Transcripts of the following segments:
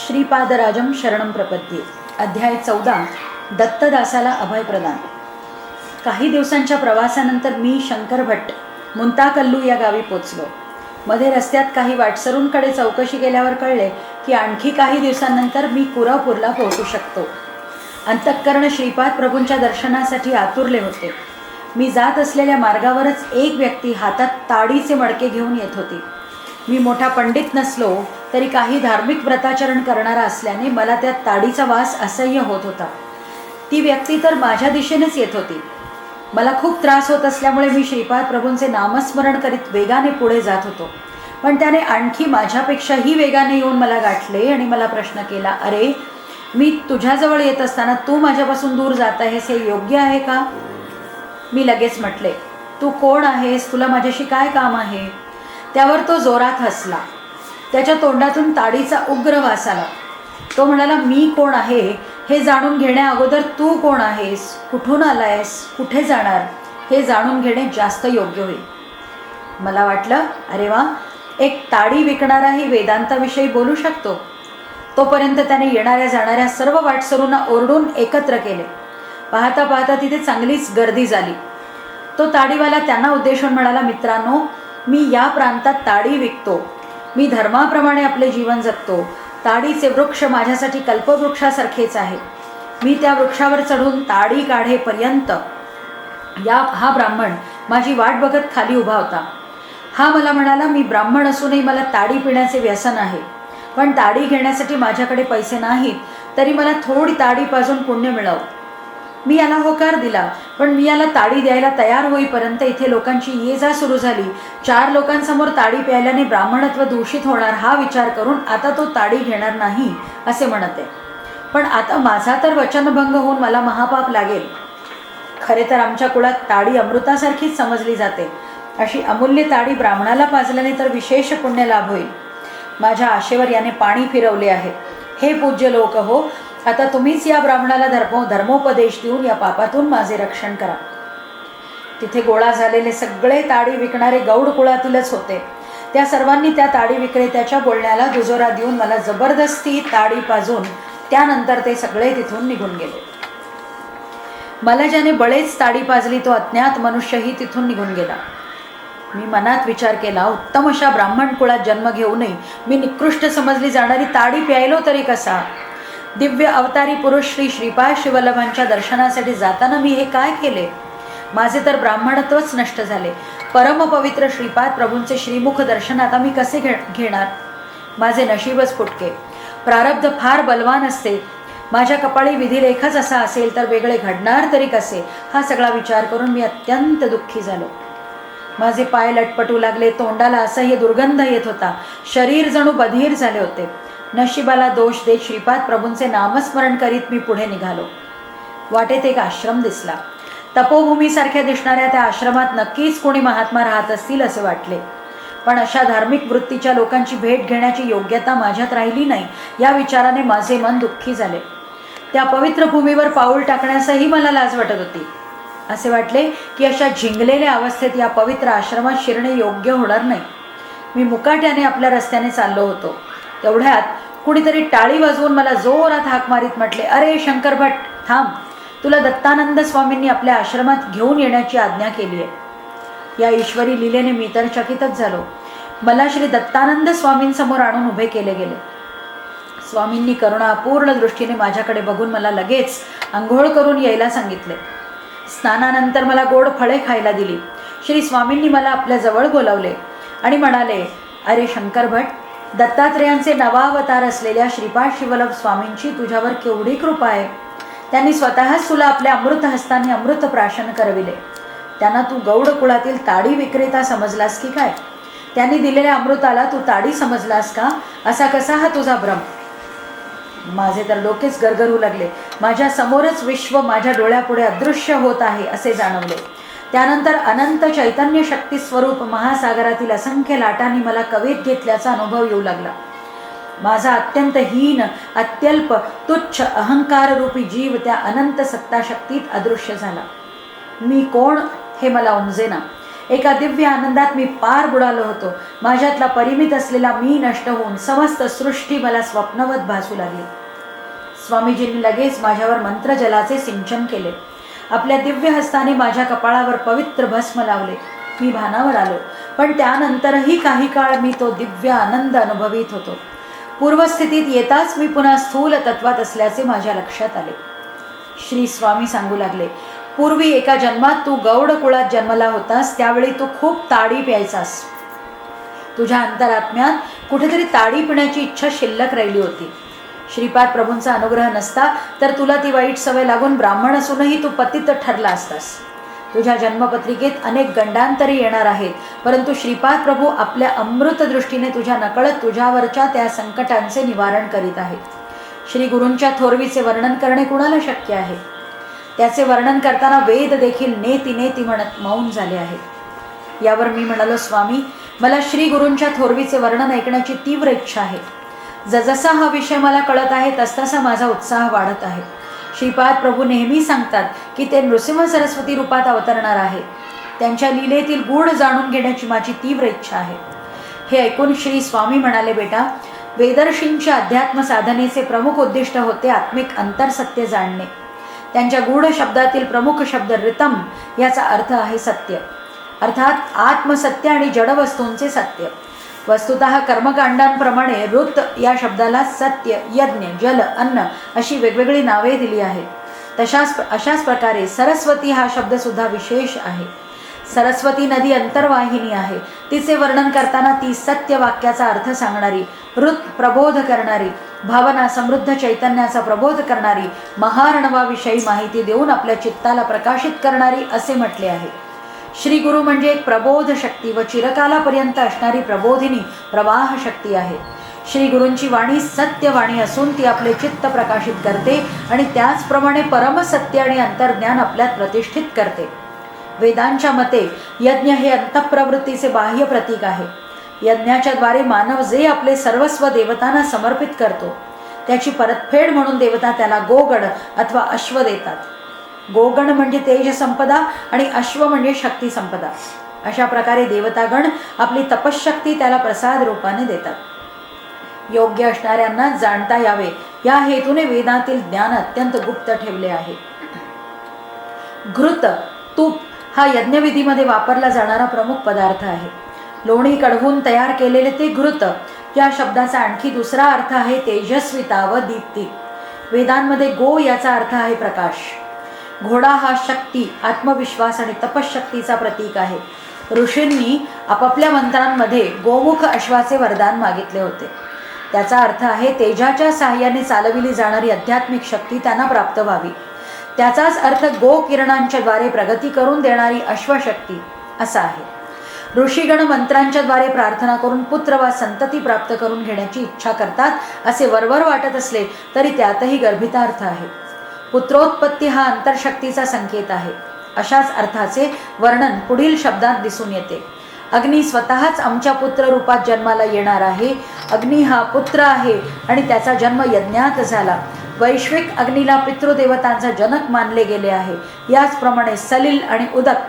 श्रीपादराजं शरणं प्रपद्ये. अध्याय 14. दत्तदासाला अभय प्रदान. काही दिवसांच्या प्रवासानंतर मी शंकर भट्ट मुंताकल्लू या गावी पोचलो. मध्ये रस्त्यात काही वाटसरूंकडे चौकशी केल्यावर कळले की आणखी काही दिवसांनंतर मी कुरापूरला पोहोचू शकतो. अंतःकरण श्रीपाद प्रभूंच्या दर्शनासाठी आतुरले होते. मी जात असलेल्या मार्गावरच एक व्यक्ती हातात ताडीचे मडके घेऊन येत होती. मी मोठा पंडित नसलो तरी काही धार्मिक व्रताचरण करणारा असल्याने मला त्या ताडीचा वास असह्य होत होता. ती व्यक्ती तर माझ्या दिशेनेच येत होती. मला खूप त्रास होत असल्यामुळे मी श्रीपाद प्रभूंचे नामस्मरण करीत वेगाने पुढे जात होतो. पण त्याने आणखी माझ्यापेक्षाही वेगाने येऊन मला गाठले आणि मला प्रश्न केला, अरे, मी तुझ्याजवळ येत असताना तू माझ्यापासून दूर जात आहेस, हे योग्य आहे का? मी लगेच म्हटले, तू कोण आहेस? तुला माझ्याशी काय काम आहे? त्यावर तो जोरात हसला. त्याच्या तोंडातून ताडीचा उग्र वास आला. तो म्हणाला, मी कोण आहे हे जाणून घेण्या अगोदर तू कोण आहेस, कुठून आलायस, कुठे जाणार, हे जाणून घेणे जास्त योग्य होईल. मला वाटलं, अरे वा, एक ताडी विकणाराही वेदांताविषयी बोलू शकतो. तोपर्यंत त्याने येणाऱ्या जाणाऱ्या सर्व वाटसरूंना ओरडून एकत्र केले. पाहता पाहता तिथे चांगलीच गर्दी झाली. तो ताडीवाला त्यांना उद्देशून म्हणाला, मित्रांनो, मी या प्रांतात ताडी विकतो. मी धर्माप्रमाणे आपले जीवन जगतो. ताडीचे वृक्ष माझ्यासाठी कल्पवृक्षासारखेच आहे. मी त्या वृक्षावर चढून ताडी काढेपर्यंत हा ब्राह्मण माझी वाट बघत खाली उभा होता. हा मला म्हणाला, मी ब्राह्मण असूनही मला ताडी पिण्याचे व्यसन आहे. पण ताडी घेण्यासाठी माझ्याकडे पैसे नाहीत, तरी मला थोडी ताडी पाजून पुण्य मिळव. मी याला होकार दिला. पण मी याला ताडी द्यायला तयार होईपर्यंत इथे लोकांची ये जा सुरू झाली. 4 लोकांसमोर ताडी प्यायल्याने ब्राह्मणत्व दूषित होणार हा विचार करून आता तो ताडी घेणार नाही असे म्हणत आहे. पण आता माझा तर वचनभंग होऊन मला महापाप लागेल. खरे तर आमच्या कुळात ताडी अमृतासारखीच समजली जाते. अशी अमूल्य ताडी ब्राह्मणाला पाजल्याने तर विशेष पुण्य लाभ होईल. माझ्या आशेवर याने पाणी फिरवले आहे. हे पूज्य लोक हो, आता तुम्हीच या ब्राह्मणाला धर्मोपदेश देऊन या पापातून माझे रक्षण करा. तिथे गोळा झालेले सगळे ताडी विकणारे गौड कुळातीलच होते. त्या सर्वांनी त्या ताडी विक्रेत्याच्या बोलण्याला दुजोरा देऊन मला जबरदस्ती ताडी पाजून त्यानंतर ते सगळे तिथून निघून गेले. मला ज्याने बळेच ताडी पाजली तो अज्ञात मनुष्यही तिथून निघून गेला. मी मनात विचार केला, उत्तम अशा ब्राह्मण कुळात जन्म घेऊनही मी निकृष्ट समजली जाणारी ताडी प्यायलो तरी कसा? दिव्य अवतारी पुरुष श्री श्रीपाद शिवल्लभांच्या दर्शनासाठी जाताना मी हे काय केले? माझे तर ब्राह्मणत्वच नष्ट झाले. परमपवित्र श्रीपाद प्रभूंचे श्रीमुख दर्शन आता मी कसे घेणार? माझे नशीबच फुटके. प्रारब्ध फार बलवान असते. माझ्या कपाळी विधिलेखच असा असेल तर वेगळे घडणार तरी कसे? हा सगळा विचार करून मी अत्यंत दुःखी झालो. माझे पाय लटपटू लागले. तोंडाला असह्य दुर्गंध येत होता. शरीर जणू बधीर झाले होते. नशिबाला दोष देत श्रीपाद प्रभूंचे नामस्मरण करीत मी पुढे निघालो. वाटेत एक आश्रम दिसला. तपोभूमीसारख्या दिसणाऱ्या त्या आश्रमात नक्कीच कोणी महात्मा राहत असतील असे वाटले. पण अशा धार्मिक वृत्तीच्या लोकांची भेट घेण्याची योग्यता माझ्यात राहिली नाही या विचाराने माझे मन दुःखी झाले. त्या पवित्र भूमीवर पाऊल टाकण्यासही मला लाज वाटत होती. असे वाटले की अशा झिंगलेल्या अवस्थेत या पवित्र आश्रमात शिरणे योग्य होणार नाही. मी मुकाट्याने आपल्या रस्त्याने चाललो होतो. तेवढ्यात कुणीतरी टाळी वाजवून मला जोरात हाक मारीत म्हटले, अरे शंकर भट्ट, थांब, तुला दत्तानंद स्वामींनी आपल्या आश्रमात घेऊन येण्याची आज्ञा केली आहे. या ईश्वरी लीलेने मी तर चकितच झालो. मला श्री दत्तानंद स्वामींसमोर आणून उभे केले गेले. स्वामींनी करुणापूर्ण दृष्टीने माझ्याकडे बघून मला लगेच आंघोळ करून यायला सांगितले. स्नानानंतर मला गोड फळे खायला दिली. श्री स्वामींनी मला आपल्या जवळ बोलावले आणि म्हणाले, अरे शंकर भट्ट, दत्तात्रेयांचे नवावतार असलेल्या श्रीपाद शिवल्लभ स्वामींची तुझ्यावर केवढी कृपा आहे. त्यांनी स्वतःच तुला आपल्या अमृत हस्ताने अमृत प्राशन करविले. त्यांना तू गौड कुळातील ताडी विक्रेता समजलास की काय? त्यांनी दिलेल्या अमृताला तू ताडी समजलास का? असा कसा हा तुझा भ्रम? माझे तर डोकेच गरगरू लागले. माझ्या समोरच विश्व माझ्या डोळ्यापुढे अदृश्य होत आहे असे जाणवले. त्यानंतर अनंत चैतन्य शक्ती स्वरूप महासागरातील असंख्य लाटांनी मला कवेत घेतल्याचा अनुभव येऊ लागला. माझा अत्यंत हीन, अत्यल्प, तुच्छ अहंकाररूपी जीव त्या अनंत सत्ताशक्तीत अदृश्य झाला. मी कोण हे मला उमजेना. एका दिव्य आनंदात मी पार बुडालो होतो. माझ्यातला परिमित असलेला मी नष्ट होऊन समस्त सृष्टी मला स्वप्नवत भासू लागली. स्वामीजींनी लगेच माझ्यावर मंत्रजलाचे सिंचन केले. आपल्या दिव्य हस्ताने माझ्या कपाळावर पवित्र भस्म लावले. मी भानावर आलो, पण त्यानंतरही काही काळ मी तो दिव्य आनंद अनुभवित होतो. पूर्वस्थितीत येताच मी पुन्हा स्थूल तत्वात असल्याचे माझ्या लक्षात आले. श्री स्वामी सांगू लागले, पूर्वी एका जन्मात तू गौड कुळात जन्मला होतास, त्यावेळी तू खूप ताडी प्यायचास. तुझ्या अंतरात्म्यात कुठेतरी ताडी पिण्याची इच्छा शिल्लक राहिली होती. श्रीपाद प्रभूंचा अनुग्रह नसता तर तुला ती वाईट सवय लागून ब्राह्मण असूनही तू पतित ठरला असतास. तुझ्या जन्मपत्रिकेत अनेक गंडांतरी येणार आहेत, परंतु श्रीपाद प्रभू आपल्या अमृत दृष्टीने तुझ्या नकळत तुझ्यावरच्या त्या संकटांचे निवारण करीत आहेत. श्री गुरूंच्या थोरवीचे वर्णन करणे कुणाला शक्य आहे? त्याचे वर्णन करताना वेद देखील नेती नेती म्हणत मौन झाले आहेत. यावर मी म्हणालो, स्वामी, मला श्री गुरूंच्या थोरवीचे वर्णन ऐकण्याची तीव्र इच्छा आहे. जसजसा हा विषय मला कळत आहे तसतसा माझा उत्साह वाढत आहे. श्रीपाद प्रभू नेहमी सांगतात की ते नृसिंह सरस्वती रूपात अवतरणार आहे. त्यांच्या लीलेतील गूढ जाणून घेण्याची माझी तीव्र इच्छा आहे. हे ऐकून श्री स्वामी म्हणाले, बेटा, वेदर्षींच्या अध्यात्म साधनेचे प्रमुख उद्दिष्ट होते आत्मिक अंतरसत्य जाणणे. त्यांच्या गूढ शब्दातील प्रमुख शब्द ऋतम याचा अर्थ आहे सत्य, अर्थात आत्मसत्य आणि जडवस्तूंचे सत्य. वस्तुतः कर्मकांडांप्रमाणे ऋत या शब्दाला सत्य, यज्ञ, जल, अन्न अशी वेगवेगळी नावे दिली आहेत. अशाच प्रकारे सरस्वती हा शब्दसुद्धा विशेष आहे. सरस्वती नदी अंतर्वाहिनी आहे. तिचे वर्णन करताना ती सत्य वाक्याचा अर्थ सांगणारी, ऋत प्रबोध करणारी, भावना समृद्ध चैतन्याचा प्रबोध करणारी, महार्णवाविषयी माहिती देऊन आपल्या चित्ताला प्रकाशित करणारी असे म्हटले आहे. श्री गुरु म्हणजे एक प्रबोध शक्ती व चिरकालापर्यंत असणारी प्रबोधिनी प्रवाह शक्ती आहे. श्री गुरूंची वाणी सत्य वाणी असून ती आपले चित्त प्रकाशित करते आणि त्याचप्रमाणे परमसत्य आणि अंतर्ज्ञान आपल्यात प्रतिष्ठित करते. वेदांच्या मते यज्ञ हे अंतःप्रवृत्तीचे बाह्य प्रतीक आहे. यज्ञाच्या द्वारे मानव जे आपले सर्वस्व देवतांना समर्पित करतो त्याची परतफेड म्हणून देवता त्याला गोगण अथवा अश्व देतात. गोगण म्हणजे तेज संपदा आणि अश्व म्हणजे शक्ती संपदा. अशा प्रकारे देवतागण आपली तपशक्ती त्याला प्रसाद रूपाने देतात. योग्य असणाऱ्यांना जाणता यावे या हेतूने वेदातील ज्ञान अत्यंत गुप्त ठेवले आहे. घृत, तूप हा यज्ञविधीमध्ये वापरला जाणारा प्रमुख पदार्थ आहे. लोणी कढवून तयार केलेले ते घृत या शब्दाचा आणखी दुसरा अर्थ आहे तेजस्विता व दीप्ती. वेदांमध्ये गो याचा अर्थ आहे प्रकाश. घोडा हा शक्ती, आत्मविश्वास आणि तपशक्तीचा प्रतीक आहे. ऋषींनी आपापल्या मंत्रांमध्ये गोमुख अश्वाचे वरदान मागितले होते. त्याचा अर्थ आहे तेजाच्या साहाय्याने चालविली जाणारी आध्यात्मिक शक्ती त्यांना प्राप्त व्हावी. त्याचाच अर्थ गो किरणांच्या द्वारे प्रगती करून देणारी अश्वशक्ती असा आहे. ऋषीगण मंत्रांच्या द्वारे प्रार्थना करून पुत्र वा संतती प्राप्त करून घेण्याची इच्छा करतात असे वरवर वाटत असले तरी त्यातही गर्भितार्थ आहे. पुत्रोत्पत्ती हा अंतरशक्तीचा संकेत आहे. अशाच अर्थाचे वर्णन पुढील शब्दात दिसून येते. अग्नी स्वतःच आमच्या पुत्र रूपात जन्माला येणार आहे. अग्नी हा पुत्र आहे आणि त्याचा जन्म यज्ञात झाला. वैश्विक अग्नीला पितृदेवतांचा जनक मानले गेले आहे. याचप्रमाणे सलिल आणि उदक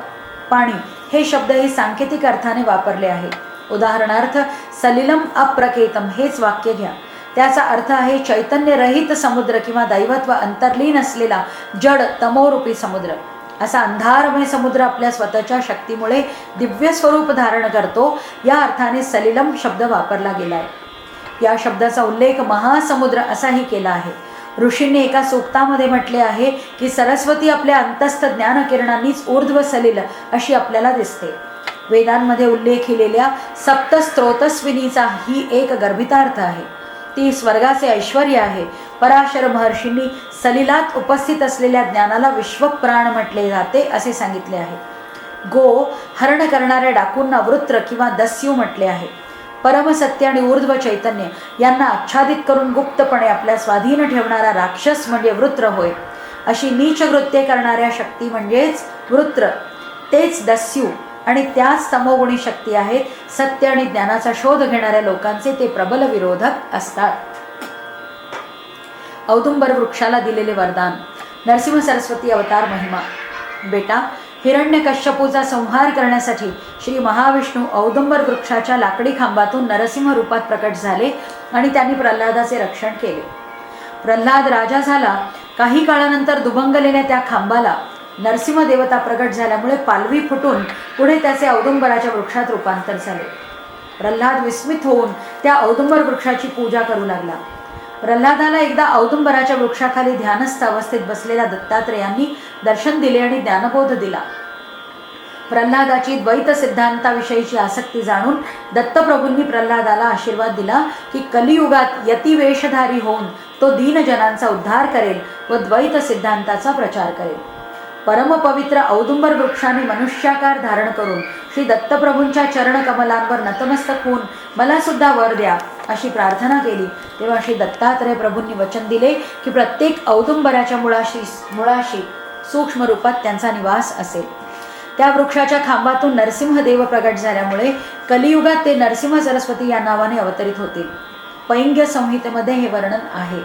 पाणी हे शब्दही सांकेतिक अर्थाने वापरले आहेत. उदाहरणार्थ सलिलम अप्रकेतम हेच वाक्य घ्या. त्याचा अर्थ आहे चैतन्यरहित समुद्र किंवा दैवत्व अंतर्लीन असलेला जड तमोरूपी समुद्र. असा अंधारमय समुद्र आपल्या स्वतःच्या शक्तीमुळे दिव्य स्वरूप धारण करतो. या अर्थाने सलिलम शब्द वापरला गेला आहे. या शब्दाचा उल्लेख महासमुद्र असाही केला आहे. ऋषींनी एका सूक्तामध्ये म्हटले आहे की सरस्वती आपल्या अंतस्थ ज्ञानकिरणांनीच ऊर्ध्व सलिल अशी आपल्याला दिसते. वेदांमध्ये उल्लेखिलेल्या सप्तस्त्रोतस्विनीचा ही एक गर्भितार्थ आहे. ती स्वर्गाचे ऐश्वर्य आहे. पराशर महर्षींनी सलिलात उपस्थित असलेल्या ज्ञानाला विश्वप्राण म्हटले जाते असे सांगितले आहे. गो हरण करणाऱ्या डाकूंना वृत्र किंवा दस्यू म्हटले आहे. परमसत्य आणि ऊर्ध्व चैतन्य यांना आच्छादित करून गुप्तपणे आपल्या स्वाधीन ठेवणारा राक्षस म्हणजे वृत्र होय. अशी नीच कृत्ये करणाऱ्या शक्ती म्हणजेच वृत्र, तेच दस्यू आणि त्याच तमोगुणी शक्ती आहेत. सत्य आणि ज्ञानाचा शोध घेणाऱ्या लोकांचे ते प्रबल विरोधक असतात. औदुंबर वृक्षाला दिलेले वरदान. नरसिंह सरस्वती अवतार महिमा. बेटा, हिरण्यकश्यपूचा संहार करण्यासाठी श्री महाविष्णू औदुंबर वृक्षाच्या लाकडी खांबातून नरसिंह रूपात प्रकट झाले आणि त्यांनी प्रल्हादाचे रक्षण केले. प्रल्हाद राजा झाला. काही काळानंतर दुभंगलेल्या त्या खांबाला नरसिंह देवता प्रकट झाल्यामुळे पालवी फुटून पुढे त्याचे औदुंबराच्या वृक्षात रूपांतर झाले. प्रल्हाद विस्मित होऊन त्या औदुंबर वृक्षाची पूजा करू लागला. प्रल्हादाला एकदा औदुंबराच्या वृक्षाखाली ध्यानस्थ अवस्थेत बसलेल्या दत्तात्रेयांनी दर्शन दिले आणि ज्ञानबोध दिला. प्रल्हादाची द्वैत सिद्धांताविषयीची आसक्ती जाणून दत्तप्रभूंनी प्रल्हादाला आशीर्वाद दिला की कलियुगात यतिवेशधारी होऊन तो दीनजनांचा उद्धार करेल व द्वैत सिद्धांताचा प्रचार करेल. परमपवित्र औदुंबर वृक्षाने मनुष्याकार धारण करून श्री दत्तप्रभूंच्या चरणकमलांवर नतमस्तक होऊन मला सुद्धा वर द्या अशी प्रार्थना केली. तेव्हा श्री दत्तात्रेय प्रभूंनी वचन दिले की प्रत्येक औदुंबराच्या मुळाशी सूक्ष्म रूपात त्यांचा निवास असेल. त्या वृक्षाच्या खांबातून नरसिंहदेव प्रगट झाल्यामुळे कलियुगात ते नरसिंह सरस्वती या नावाने अवतरित होतील. पैंग्य संहितेमध्ये हे वर्णन आहे.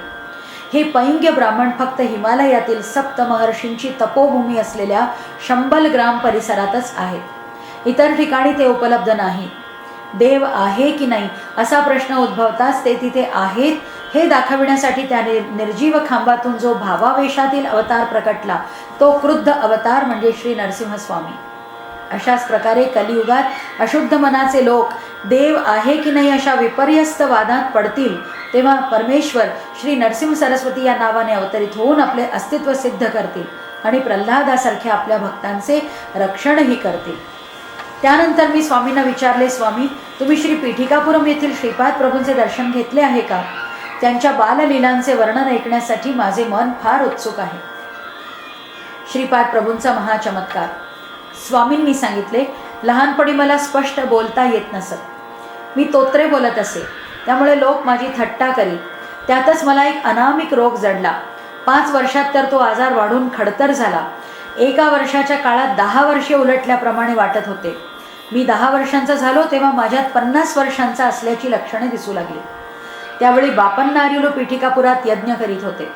हे पैंग्य ब्राह्मण फक्त हिमालयातील सप्त महर्षींची तपोभूमी असलेल्या शंबल ग्राम परिसरातच आहेत. इतर ठिकाणी ते उपलब्ध नाहीत. देव आहे की नाही असा प्रश्न उद्भवताच ते तिथे आहेत हे दाखविण्यासाठी त्याने निर्जीव खांबातून जो भावावेशातील अवतार प्रकटला तो क्रुद्ध अवतार म्हणजे श्री नरसिंहस्वामी. अशाच प्रकारे कलियुगात अशुद्ध मनाचे लोक देव आहे की नाही अशा विपर्यस्त वादात पडतील तेव्हा परमेश्वर श्री नरसिंह सरस्वती या नावाने अवतरित होऊन आपले अस्तित्व सिद्ध करतील आणि प्रल्हादासारख्या आपल्या भक्तांचे रक्षणही करतील. त्यानंतर मी स्वामींना विचारले, स्वामी तुम्ही श्री पीठिकापुरम येथील श्रीपाद प्रभूंचे दर्शन घेतले आहे का? त्यांच्या बाललीलांचे वर्णन ऐकण्यासाठी माझे मन फार उत्सुक आहे. श्रीपाद प्रभूंचा महाचमत्कार. स्वामींनी सांगितले, लहानपणी मला स्पष्ट बोलता येत नसत. मी तोत्रे बोलत असे, त्यामुळे लोक माझी थट्टा करीत. त्यातच मला एक अनामिक रोग जडला. 5 वर्षात तर तो आजार वाढून खडतर झाला. 1 वर्षाच्या काळात 10 वर्षे उलटल्याप्रमाणे वाटत होते. मी 10 वर्षांचा झालो तेव्हा माझ्यात 50 वर्षांचा असल्याची लक्षणे दिसू लागली. त्यावेळी बापन्नार्युलू पीठिकापुरात यज्ञ करीत होते.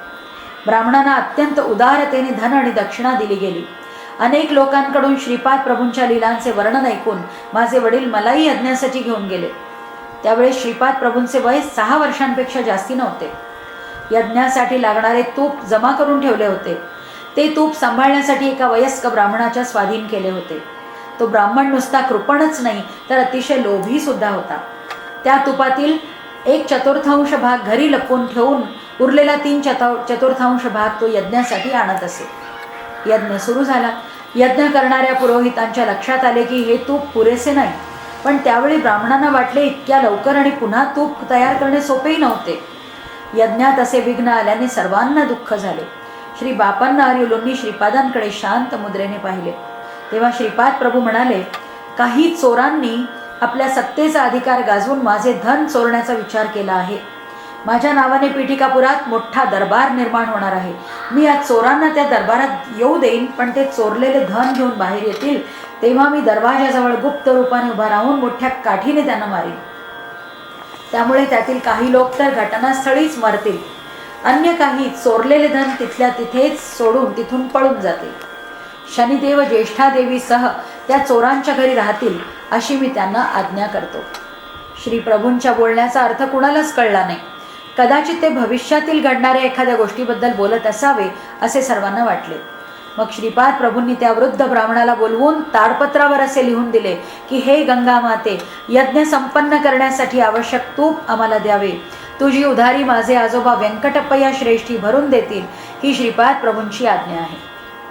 ब्राह्मणांना अत्यंत उदारतेने धन आणि दक्षिणा दिली गेली. अनेक लोकांकडून श्रीपाद प्रभूंच्या लीलांचे वर्णन ऐकून माझे वडील मलाही यज्ञासाठी घेऊन गेले. त्यावेळी श्रीपाद प्रभूंचे वय 6 वर्षांपेक्षा जास्ती नव्हते. यज्ञासाठी लागणारे तूप जमा करून ठेवले होते. ते तूप सांभाळण्यासाठी एका वयस्क ब्राह्मणाच्या स्वाधीन केले होते. तो ब्राह्मण नुसता कृपणच नाही तर अतिशय लोभी सुद्धा होता. त्या तुपातील 1/4 भाग घरी लपवून ठेवून उरलेला 3/4 भाग तो यज्ञासाठी आणत असे. यज्ञ सुरू झाला. यज्ञ करणाऱ्या पुरोहितांच्या लक्षात आले की हे तूप पुरेसे नाही. पण त्यावेळी ब्राह्मणांना वाटले इतक्या लवकर आणि पुन्हा तूप तयार करणे सोपेही नव्हते. यज्ञात असे विघ्न आल्याने सर्वांना दुःख झाले. श्री बापन्नार्युलूंनी श्रीपादांकडे शांत मुद्रेने पाहिले. तेव्हा श्रीपाद प्रभू म्हणाले, काही चोरांनी आपल्या सत्तेचा अधिकार गाजवून माझे धन चोरण्याचा विचार केला आहे. माझ्या नावाने पीठिकापुरात मोठा दरबार निर्माण होणार आहे. मी या चोरांना त्या दरबारात येऊ देईन, पण ते चोरलेले धन घेऊन बाहेर येतील तेव्हा मी दरवाजाजवळ गुप्त रूपाने उभा राहून मोठ्या काठीने त्यांना मारीन. त्यामुळे त्यातील काही लोक तर घटनास्थळीच मरतील. अन्य काही चोरलेले धन तिथल्या तिथेच सोडून तिथून पळून जातील. शनिदेव ज्येष्ठादेवीसह त्या चोरांच्या घरी राहतील अशी मी त्यांना आज्ञा करतो. श्री प्रभूंच्या बोलण्याचा अर्थ कुणालाच कळला नाही. कदाचित ते भविष्यातील घडणाऱ्या एखाद्या गोष्टीबद्दल बोलत असावे असे सर्वांना वाटले. मग श्रीपाद प्रभूंनी त्या वृद्ध ब्राह्मणाला बोलवून ताडपत्रावर असे लिहून दिले की हे गंगा माते, यज्ञ संपन्न करण्यासाठी आवश्यक तूप आम्हाला द्यावे. तुझी उधारी माझे आजोबा व्यंकटप्पय्या श्रेष्ठी भरून देतील ही श्रीपाद प्रभूंची आज्ञा आहे.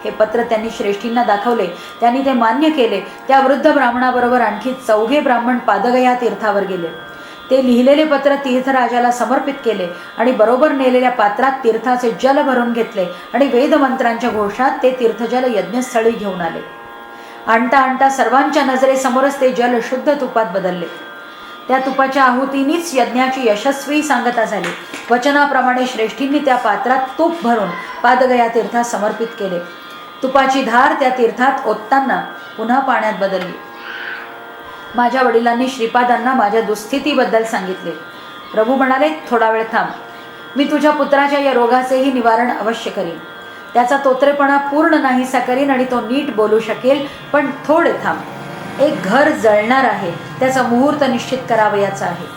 हे पत्र त्यांनी श्रेष्ठींना दाखवले. त्यांनी ते मान्य केले. त्या वृद्ध ब्राह्मणाबरोबर आणखी 4 ब्राह्मण पादगया तीर्थावर गेले. ते लिहिलेले पत्र तीर्थराजाला समर्पित केले आणि बरोबर नेलेल्या पात्रात तीर्थाचे जल भरून घेतले आणि वेदमंत्रांच्या घोषात ते तीर्थजल यज्ञस्थळी घेऊन आले. आणता आणता सर्वांच्या नजरेसमोरच ते जल शुद्ध तुपात बदलले. त्या तुपाच्या आहुतीनीच यज्ञाची यशस्वी सांगता झाली. वचनाप्रमाणे श्रेष्ठींनी त्या पात्रात तूप भरून पादगया तीर्थात समर्पित केले. तुपाची धार त्या तीर्थात ओतताना पुन्हा पाण्यात बदलली. माझ्या वडिलांनी श्रीपादांना माझ्या दुस्थितीबद्दल सांगितले. प्रभू म्हणाले, थोडा वेळ थांब, मी तुझ्या पुत्राच्या या रोगाचेही निवारण अवश्य करीन. त्याचा तोत्रेपणा पूर्ण नाहीसा करीन आणि तो नीट बोलू शकेल. पण थोडे थांब, एक घर जळणार आहे, त्याचा मुहूर्त निश्चित करावयाचा आहे.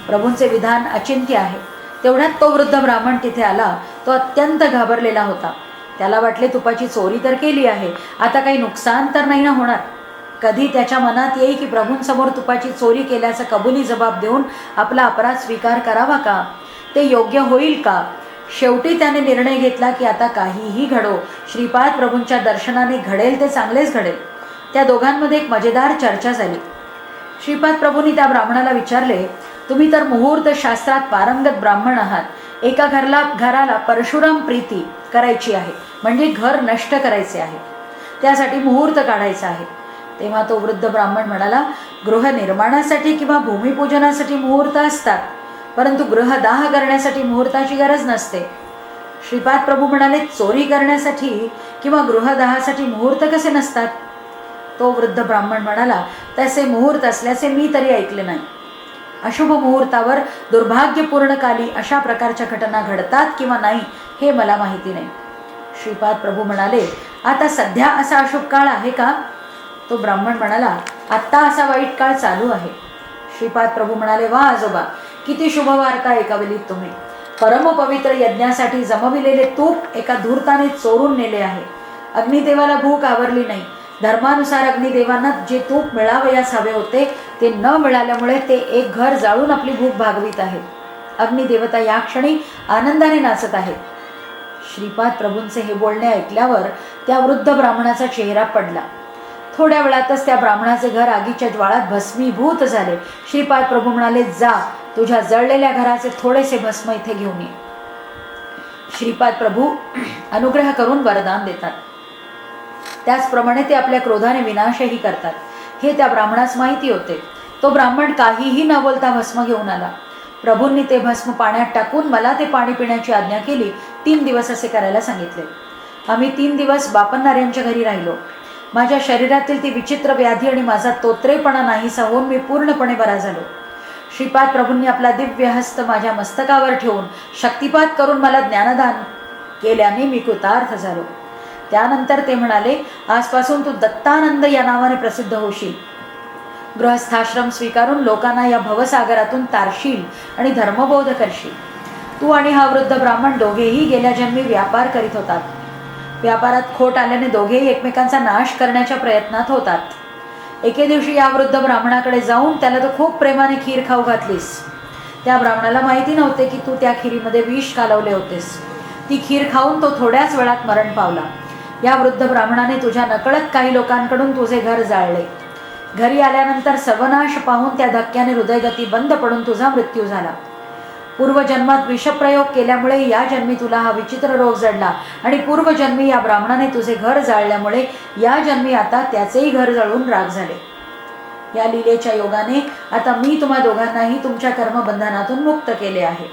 प्रभूंचे विधान अचिंत्य आहे. तेवढ्यात तो वृद्ध ब्राह्मण तिथे आला. तो अत्यंत घाबरलेला होता. त्याला वाटले तुपाची चोरी तर केली आहे, आता काही नुकसान तर नाही ना होणार. कधी त्याच्या मनात येई की प्रभूंसमोर तुपाची चोरी केल्याचा कबुली जबाब देऊन आपला अपराध स्वीकार करावा का? ते योग्य होईल का? शेवटी त्याने निर्णय घेतला की आता काहीही घडो, श्रीपाद प्रभूंच्या दर्शनाने घडेल ते चांगलेच घडेल. त्या दोघांमध्ये एक मजेदार चर्चा झाली. श्रीपाद प्रभूंनी त्या ब्राह्मणाला विचारले, तुम्ही तर मुहूर्त शास्त्रात पारंगत ब्राह्मण आहात. एका घराला परशुराम प्रीती करायची आहे, म्हणजे घर नष्ट करायचे आहे, त्यासाठी मुहूर्त काढायचा आहे. तेव्हा तो वृद्ध ब्राह्मण म्हणाला, गृहनिर्माणासाठी किंवा भूमिपूजनासाठी मुहूर्त असतात, परंतु गृहदाह करण्यासाठी मुहूर्ताची गरज नसते. श्रीपाद प्रभू म्हणाले, चोरी करण्यासाठी किंवा गृहदाहासाठी मुहूर्त कसे नसतात? तो वृद्ध ब्राह्मण म्हणाला, तसे मुहूर्त असल्याचे मी तरी ऐकले नाही. अशुभ मुहूर्तावर दुर्भाग्यपूर्ण काली अशा प्रकारच्या घटना घडतात किंवा नाही हे मला माहिती नाही. श्रीपाद प्रभू म्हणाले, आता सध्या असा अशुभ काळ आहे का? तो ब्राह्मण म्हणाला, आत्ता असा वाईट काळ चालू आहे. श्रीपाद प्रभू म्हणाले, वा आजोबा, किती शुभवार्ता ऐकवलीत तुम्ही. परमपवित्र यज्ञासाठी जमविलेले तूप एका धूर्ताने चोरून नेले आहे. अग्निदेवाला भूक आवरली नाही. धर्मानुसार अग्निदेवांना जे तूप मिळावयास हवे होते ते न मिळाल्यामुळे ते एक घर जाळून आपली भूक भागवीत आहेत. अग्निदेवता या क्षणी आनंदाने नाचत आहेत. श्रीपाद प्रभूंचे हे बोलणे ऐकल्यावर त्या वृद्ध ब्राह्मणाचा चेहरा पडला. थोड्या वेळातच त्या ब्राह्मणाचे घर आगीच्या ज्वाळात भस्मीभूत झाले. श्रीपाद प्रभू म्हणाले, जा, तुझ्या जळलेल्या घराचे थोडेसे भस्म इथे घेऊन ये. श्रीपाद प्रभू अनुग्रह करून वरदान देतात. त्याचप्रमाणे ते आपल्या क्रोधाने विनाशही करतात. हे त्या ब्राह्मणास माहिती होते. तो ब्राह्मण काहीही न बोलता भस्म घेऊन आला. प्रभूंनी ते भस्म पाण्यात टाकून मला ते पाणी पिण्याची आज्ञा केली. 3 दिवस असे करायला सांगितले. आम्ही 3 दिवस बापन्नाऱ्यांच्या घरी राहिलो. माझ्या शरीरातील ती विचित्र व्याधी आणि माझा तोत्रेपणा नाहीसा होऊन मी पूर्णपणे बरा झालो. श्रीपाद प्रभूंनी आपला दिव्य हस्त माझ्या मस्तकावर ठेवून शक्तिपात करून मला ज्ञानदान केल्याने मी कृतार्थ झालो. त्यानंतर ते म्हणाले, आजपासून तू दत्तानंद या नावाने प्रसिद्ध होशील. गृहस्थाश्रम स्वीकारून लोकांना या भवसागरातून तारशील आणि धर्मबोध करशील. तू आणि हा वृद्ध ब्राह्मण दोघेही गेल्या जन्मी व्यापार करीत होतात. व्यापारात खोट आल्याने दोघेही एकमेकांचा नाश करण्याच्या प्रयत्नात होतात. एके दिवशी या वृद्ध ब्राह्मणाकडे जाऊन त्याला तो खूप प्रेमाने खीर खाऊ घातलीस. त्या ब्राह्मणाला माहिती नव्हते की तू त्या खिरीमध्ये विष कालवले होतेस. ती खीर खाऊन तो थोड्याच वेळात मरण पावला. या वृद्ध ब्राह्मणाने तुझ्या नकळत काही लोकांकडून तुझे घर जाळले. घरी आल्यानंतर सर्वनाश पाहून त्या धक्क्याने हृदयगती बंद पडून तुझा मृत्यू झाला. पूर्वजन्मात विषप्रयोग केल्यामुळे या जन्मी तुला हा विचित्र रोग जडला आणि पूर्वजन्मी या ब्राह्मणाने तुझे घर जाळल्यामुळे या जन्मी आता त्याचेही घर जळून राख झाले. या लीलेच्या योगाने आता मी तुम्हा दोघांनाही तुमच्या कर्मबंधनातून मुक्त केले आहे.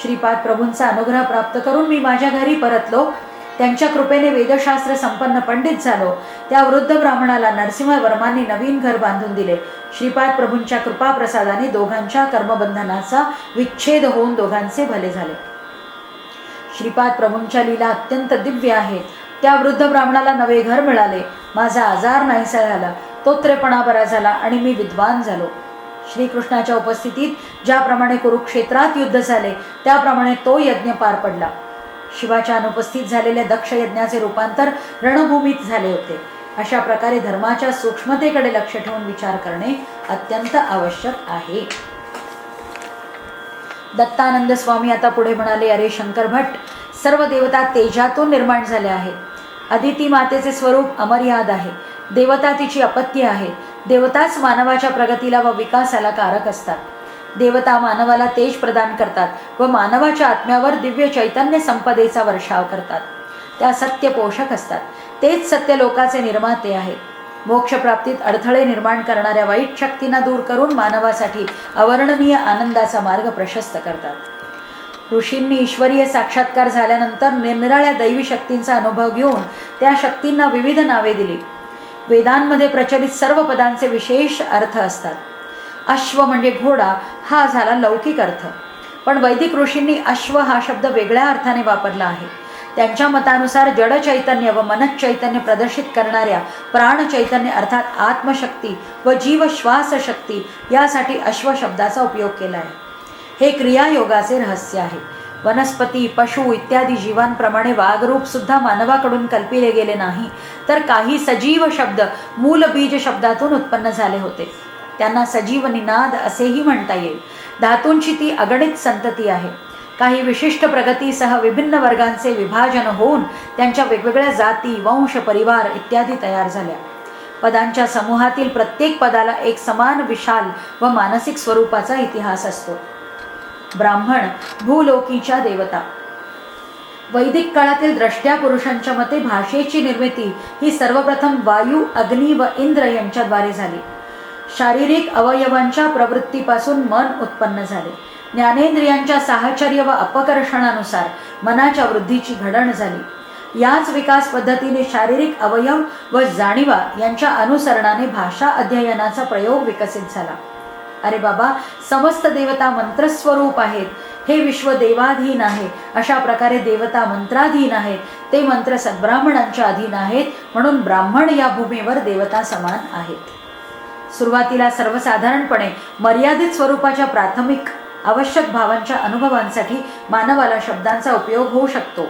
श्रीपाद प्रभूंचा अनुग्रह प्राप्त करून मी माझ्या घरी परतलो. त्यांच्या कृपेने वेदशास्त्र संपन्न पंडित झालो. त्या वृद्ध ब्राह्मणाला नरसिंहवर्मांनी नवीन घर बांधून दिले. श्रीपाद प्रभूंच्या कृपाप्रसादाने दोघांच्या कर्मबंधनाचा विच्छेद होऊन दोघांचे भले झाले. श्रीपाद प्रभूंच्या लीला अत्यंत दिव्य आहेत. त्या वृद्ध ब्राह्मणाला नवे घर मिळाले. माझा आजार नाहीसा झाला. तोत्रेपणा बरा झाला आणि मी विद्वान झालो. श्रीकृष्णाच्या उपस्थितीत ज्याप्रमाणे कुरुक्षेत्रात युद्ध झाले त्याप्रमाणे तो यज्ञ पार पडला. शिवाच्या अनुपस्थित झालेल्या दक्ष यज्ञाचे रूपांतर रणभूमीत झाले होते. अशा प्रकारे धर्माच्या सूक्ष्मतेकडे लक्ष ठेवून विचार करणे अत्यंत आवश्यक आहे. दत्तानंद स्वामी आता पुढे म्हणाले, अरे शंकर भट्ट, सर्व देवता तेजातून निर्माण झाले आहेत. अदिती मातेचे स्वरूप अमर्याद आहे. देवता तिची अपत्य आहे. देवताच मानवाच्या प्रगतीला व विकासाला कारक असतात. देवता मानवाला तेज प्रदान करतात व मानवाच्या आत्म्यावर दिव्य चैतन्य संपदेचा वर्षाव करतात. त्या सत्य पोषक असतात. तेच सत्य लोकाचे निर्माते आहेत. मोक्षप्राप्तीत अडथळे निर्माण करणाऱ्या वाईट शक्तींना दूर करून मानवासाठी अवर्णनीय आनंदाचा मार्ग प्रशस्त करतात. ऋषींनी ईश्वरीय साक्षात्कार झाल्यानंतर निरनिराळ्या दैवी शक्तींचा अनुभव घेऊन त्या शक्तींना विविध नावे दिली. वेदांमध्ये प्रचलित सर्व पदांचे विशेष अर्थ असतात. अश्व म्हणजे घोडा हा झाला लौकिक अर्थ, पण वैदिक ऋषींनी अश्व हा शब्द वेगळ्या अर्थाने वापरला आहे. त्यांच्या मतानुसार जड चैतन्य व मनच चैतन्य प्रदर्शित करणाऱ्या प्राण चैतन्य अर्थात आत्मशक्ती व जीवश्वास शक्ती यासाठी अश्व शब्दाचा उपयोग केला आहे. हे क्रियायोगाचे रहस्य आहे. वनस्पती, पशु इत्यादी जीवांप्रमाणे वागरूप सुद्धा मानवाकडून कल्पिले गेले नाही, तर काही सजीव शब्द मूल बीज शब्दातून उत्पन्न झाले होते. त्यांना सजीव निनाद असेही म्हणता येईल. धातूंची ती अगणित संतती आहे. काही विशिष्ट प्रगतीसह विभिन्न वर्गांचे विभाजन होऊन त्यांच्या वेगवेगळ्या जाती, वंश, परिवार इत्यादी तयार झाल्या. पदांच्या समूहातील प्रत्येक पदाला एक समान विशाल व मानसिक स्वरूपाचा इतिहास असतो. ब्राह्मण भूलोकीच्या देवता. वैदिक काळातील द्रष्ट्या पुरुषांच्या मते भाषेची निर्मिती ही सर्वप्रथम वायू, अग्नी व इंद्र यांच्याद्वारे झाली. शारीरिक अवयवांच्या प्रवृत्तीपासून मन उत्पन्न झाले. ज्ञानेंद्रियांच्या साहचर्य व अपकर्षणानुसार मनाच्या वृद्धीची घडण झाली. याच विकास पद्धतीने शारीरिक अवयव व जाणीवा यांच्या अनुसरणाने भाषा अध्ययनाचा प्रयोग विकसित झाला. अरे बाबा, समस्त देवता मंत्रस्वरूप आहेत. हे विश्व देवाधीन आहे. अशा प्रकारे देवता मंत्राधीन आहेत. ते मंत्र सद्ब्राह्मणांच्या अधीन आहेत. म्हणून ब्राह्मण या भूमीवर देवता समान आहेत. सुरुवातीला सर्वसाधारणपणे मर्यादित स्वरूपाच्या प्राथमिक आवश्यक भावांच्या अनुभवांसाठी मानवाला शब्दांचा उपयोग होऊ शकतो.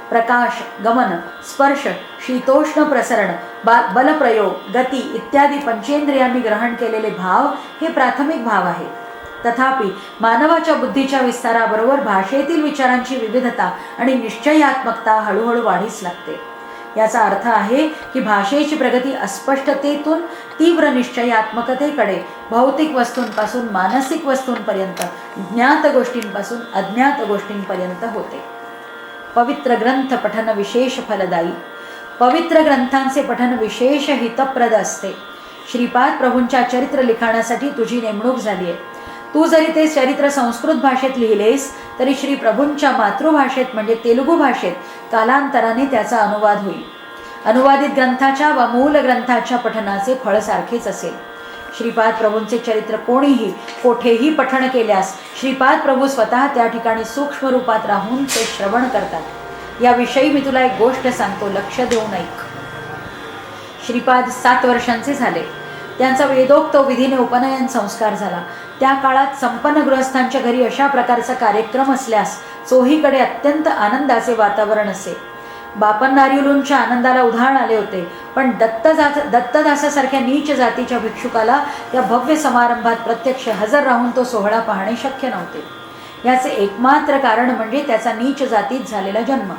प्रकाश, गमन, स्पर्श, शीतोष्ण प्रसरण, बलप्रयोग, गती इत्यादी पंचेंद्रियांनी ग्रहण केलेले भाव हे प्राथमिक भाव आहेत. तथापि मानवाच्या बुद्धीच्या विस्ताराबरोबर भाषेतील विचारांची विविधता आणि निश्चयात्मकता हळूहळू वाढीस लागते. याचा अर्थ आहे की भाषेची प्रगती अस्पष्टतेतून तीव्र निश्चयात्मकतेकडे, भौतिक वस्तूंपासून मानसिक वस्तूंपर्यंत, ज्ञात गोष्टींपासून अज्ञात गोष्टींपर्यंत होते. पवित्र ग्रंथ पठन विशेष फलदायी. पवित्र ग्रंथांचे पठन विशेष हितप्रद असते. श्रीपाद प्रभूंच्या चरित्र लिखाणासाठी तुझी नेमणूक झाली आहे. तू जरी ते चरित्र संस्कृत भाषेत लिहिलेस तरी श्री प्रभूंच्या मातृभाषेत म्हणजे तेलुगू भाषेत कालांतराने त्याचा अनुवाद होईल. अनुवादित ग्रंथाच्या व मूल ग्रंथाच्या पठनाचे फळ सारखेच असेल. श्रीपाद प्रभूंचे चरित्र कोणीही कोठेही पठण केल्यास श्रीपाद प्रभू स्वतः त्या ठिकाणी सूक्ष्म रूपात राहून ते श्रवण करतात. याविषयी मी तुला एक गोष्ट सांगतो, लक्ष देऊन ऐक. श्रीपाद 7 वर्षांचे झाले. त्यांचा वेदोक्त विधीने उपनयन संस्कार झाला. त्या काळात संपन्न गृहस्थांच्या घरी अशा प्रकारचा कार्यक्रम असल्यास चोहीकडे अत्यंत आनंदाचे वातावरण असे. बापन्नार्युलूंच्या आनंदाला उधाण आले होते, पण दत्तदासासारख्या नीच जातीच्या भिक्षुकाला त्या भव्य समारंभात प्रत्यक्ष हजर राहून तो सोहळा पाहणे शक्य नव्हते. याचे एकमात्र कारण म्हणजे त्याचा नीच जातीत झालेला जन्म.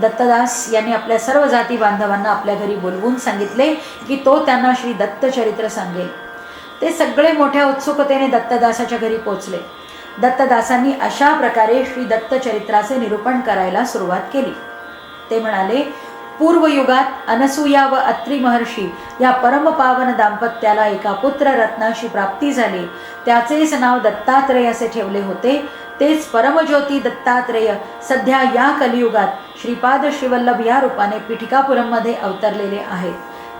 दत्तदास यांनी आपल्या सर्व जाती बांधवांना आपल्या घरी बोलवून सांगितले की तो त्यांना श्री दत्तचरित्र सांगेल. ते सगळे मोठ्या उत्सुकतेने दत्तदासाच्या घरी पोचले. दत्तदासांनी अशा प्रकारे श्री दत्तचरित्राचे निरूपण करायला सुरुवात केली. ते म्हणाले, पूर्वयुगात अनसूया व अत्री महर्षी या परमपावन दाम्पत्याला एका पुत्र रत्नाशी प्राप्ती झाली. त्याचेच नाव दत्तात्रेय असे ठेवले होते. तेच परमज्योती दत्तात्रेय सध्या या कलियुगात श्रीपाद श्रीवल्लभ या रूपाने पीठिकापुरममध्ये अवतरलेले आहेत.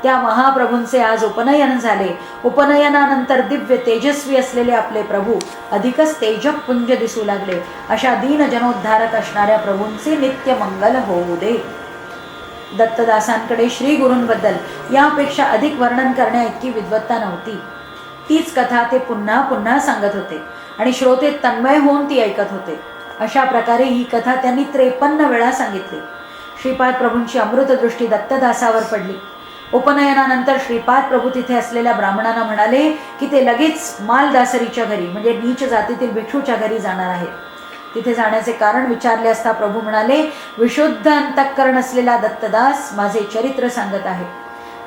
त्या महाप्रभूंचे आज उपनयन झाले. उपनयनानंतर दिव्य तेजस्वी असलेले आपले प्रभू अधिकच तेजपुंज दिसू लागले. अशा दीनजनोद्धारक असणाऱ्या प्रभूंचे नित्य मंगल होऊ दे. दत्तदासांकडे श्री गुरूंबद्दल यापेक्षा अधिक वर्णन करण्या इतकी विद्वत्ता नव्हती. तीच कथा ते पुन्हा पुन्हा सांगत होते आणि श्रोते तन्मय होऊन ती ऐकत होते. अशा प्रकारे ही कथा त्यांनी 53 वेळा सांगितली. श्रीपाद प्रभूंची अमृतदृष्टी दत्तदासावर पडली. उपनयनानंतर श्रीपाद प्रभू तिथे असलेल्या ब्राह्मणांना म्हणाले की ते लगेच मालदासरीच्या घरी म्हणजे नीच जातीतील भिक्षूच्या घरी जाणार आहेत. तिथे जाण्याचे कारण विचारले असता प्रभू म्हणाले, विशुद्ध अंतःकरण असलेला दत्तदास माझे चरित्र सांगत आहे.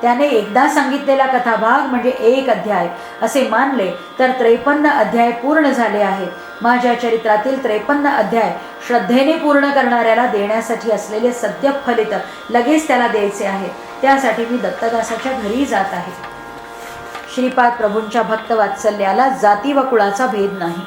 त्याने एकदा सांगितलेला कथाभाग म्हणजे 1 अध्याय असे मानले तर 53 अध्याय पूर्ण झाले आहेत. माझ्या चरित्रातील 53 अध्याय श्रद्धेने पूर्ण करणाऱ्याला देण्यासाठी असलेले सद्य फलित लगेच त्याला द्यायचे आहेत. त्यासाठी मी दत्तदासाच्या घरी जात आहे. श्रीपाद प्रभूंच्या भक्तवात्सल्याला जाती व कुळाचा भेद नाही.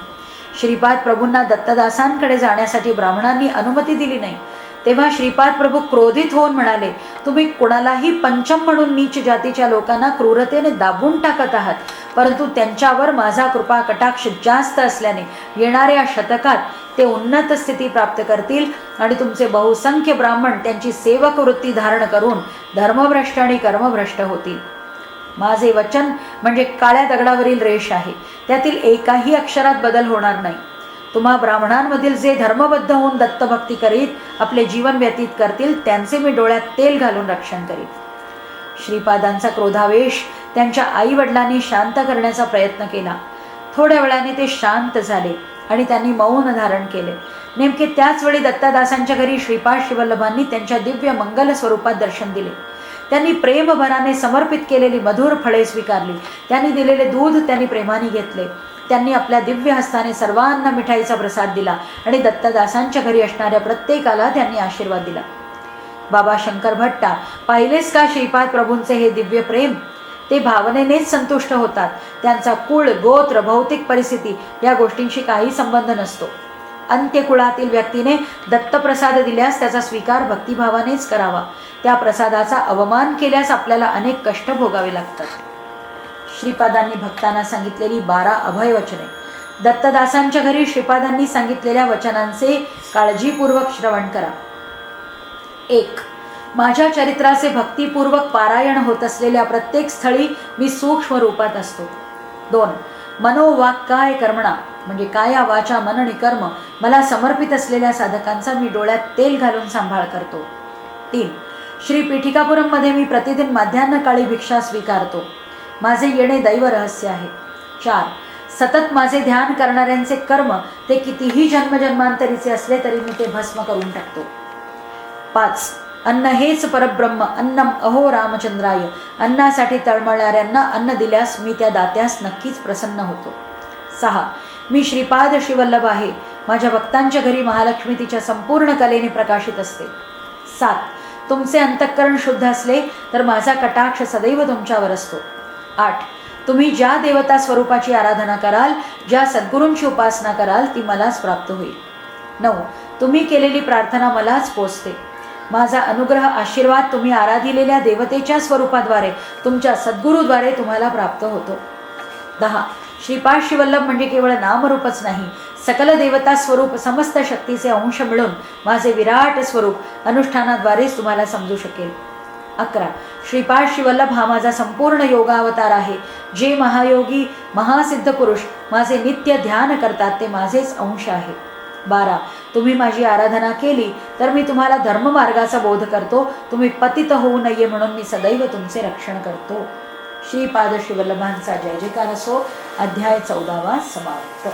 श्रीपाद प्रभूंना दत्तदासांकडे जाण्यासाठी ब्राह्मणांनी अनुमती दिली नाही. तेव्हा श्रीपाद प्रभू क्रोधित होऊन म्हणाले, तुम्ही कुणालाही पंचम म्हणून नीच जातीच्या लोकांना क्रूरतेने दाबून टाकत आहात, परंतु त्यांच्यावर माझा कृपा कटाक्ष जास्त असल्याने येणाऱ्या शतकात ते उन्नत स्थिती प्राप्त करतील आणि तुमचे बहुसंख्य ब्राह्मण त्यांची सेवक वृत्ती धारण करून धर्मभ्रष्ट आणि कर्मभ्रष्ट होतील. माझे वचन म्हणजे काळ्या दगडावरील रेष आहे, त्यातील एकाही अक्षरात बदल होणार नाही. तुम्हा ब्राह्मणांमधील जे धर्मबद्ध होऊन दत्तभक्ती करीत आपले जीवन व्यतीत करतील त्यांचे मी डोळ्यात तेल घालून रक्षण करीन. श्रीपादांचा क्रोधावेश त्यांच्या आई वडिलांनी शांत करण्याचा प्रयत्न केला. थोड्या वेळाने ते शांत झाले आणि त्यांनी मौन धारण केले. नेमके त्याच वेळी दत्तदासांच्या घरी श्रीपाद श्रीवल्लभांनी त्यांच्या दिव्य मंगल स्वरूपात दर्शन दिले. त्यांनी प्रेमभराने समर्पित केलेली मधुर फळे स्वीकारली. त्यांनी दिलेले दूध त्यांनी प्रेमाने घेतले. त्यांनी आपल्या दिव्य हस्ताने सर्वांना मिठाईचा प्रसाद दिला आणि दत्तदासांच्या घरी असणाऱ्या प्रत्येकाला त्यांनी आशीर्वाद दिला. बाबा शंकर भट्टा, पाहिलेस का श्रीपाद प्रभूंचे हे दिव्य प्रेम? ते भावनेनेच संतुष्ट होतात. त्यांचा कुळ, गोत्र, भौतिक परिस्थिती या गोष्टींशी काही संबंध नसतो. अंत्यकुळातील व्यक्तीने दत्तप्रसाद दिल्यास त्याचा स्वीकार भक्तिभावानेच करावा. त्या प्रसादाचा अवमान केल्यास आपल्याला अनेक कष्ट भोगावे लागतात. श्रीपादांनी भक्तांना सांगितलेली 12 अभयवचने. दत्तदासांच्या घरी श्रीपादांनी सांगितलेल्या वचनांचे काळजीपूर्वक श्रवण करा. 1. माझ्या चरित्राचे भक्तिपूर्वक पारायण होत असलेल्या प्रत्येक स्थळी मी सूक्ष्म रूपात असतो. 2. मनोवाक्काय कर्मणा म्हणजे काया, वाचा, मन आणि कर्म मला समर्पित असलेल्या साधकांचा मी डोळ्यात तेल घालून सांभाळ करतो. 3. श्री पीठिकापुरममध्ये मी प्रतिदिन माध्यान्ह काळी भिक्षा स्वीकारतो. माझे येणे दैव रहस्य आहे. 4. सतत माझे ध्यान करणाऱ्यांचे कर्म ते कितीही जन्मजन्मांतरीचे असले तरी मी ते भस्म करून टाकतो. 5. अन्न हेच परब्रह्म, अन्नम अहो रामचंद्राय. अन्नासाठी तळमळणाऱ्यांना अन्न दिल्यास मी त्या दात्यास नक्कीच प्रसन्न होतो. 6. मी श्रीपाद श्रीवल्लभ आहे. माझ्या भक्तांच्या घरी महालक्ष्मी तिच्या संपूर्ण कलेने प्रकाशित असते. 7. तुमचे अंतःकरण शुद्ध असले तर माझा कटाक्ष सदैव तुमच्यावर असतो. 8. तुम्ही ज्या देवता स्वरूपाची आराधना कराल, ज्या सद्गुरूंची उपासना कराल ती मलाच प्राप्त होईल. 9. तुम्ही केलेली प्रार्थना मलाच पोचते. माझा अनुग्रह आशीर्वाद तुम्ही आराधिलेल्या देवतेच्या स्वरूपाद्वारे, तुमच्या सद्गुरूद्वारे तुम्हाला प्राप्त होतो. 10. श्रीपाद श्रीवल्लभ म्हणजे केवळ नामरूपच नाही, सकल देवता स्वरूप समस्त शक्तीचे अंश मिळून माझे विराट स्वरूप अनुष्ठानाद्वारेच तुम्हाला समजू शकेल. 11. श्रीपाद श्रीवल्लभ हा माझा संपूर्ण योगावतार आहे. जे महायोगी महासिद्ध पुरुष माझे नित्य ध्यान करतात ते माझेच अंश आहे. 12. तुम्ही माझी आराधना केली तर मी तुम्हाला धर्ममार्गाचा बोध करतो. तुम्ही पतित होऊ नये म्हणून मी सदैव तुमचे रक्षण करतो. श्रीपाद श्रीवल्लभांचा जय जयकार असो. अध्याय 14 समाप्त.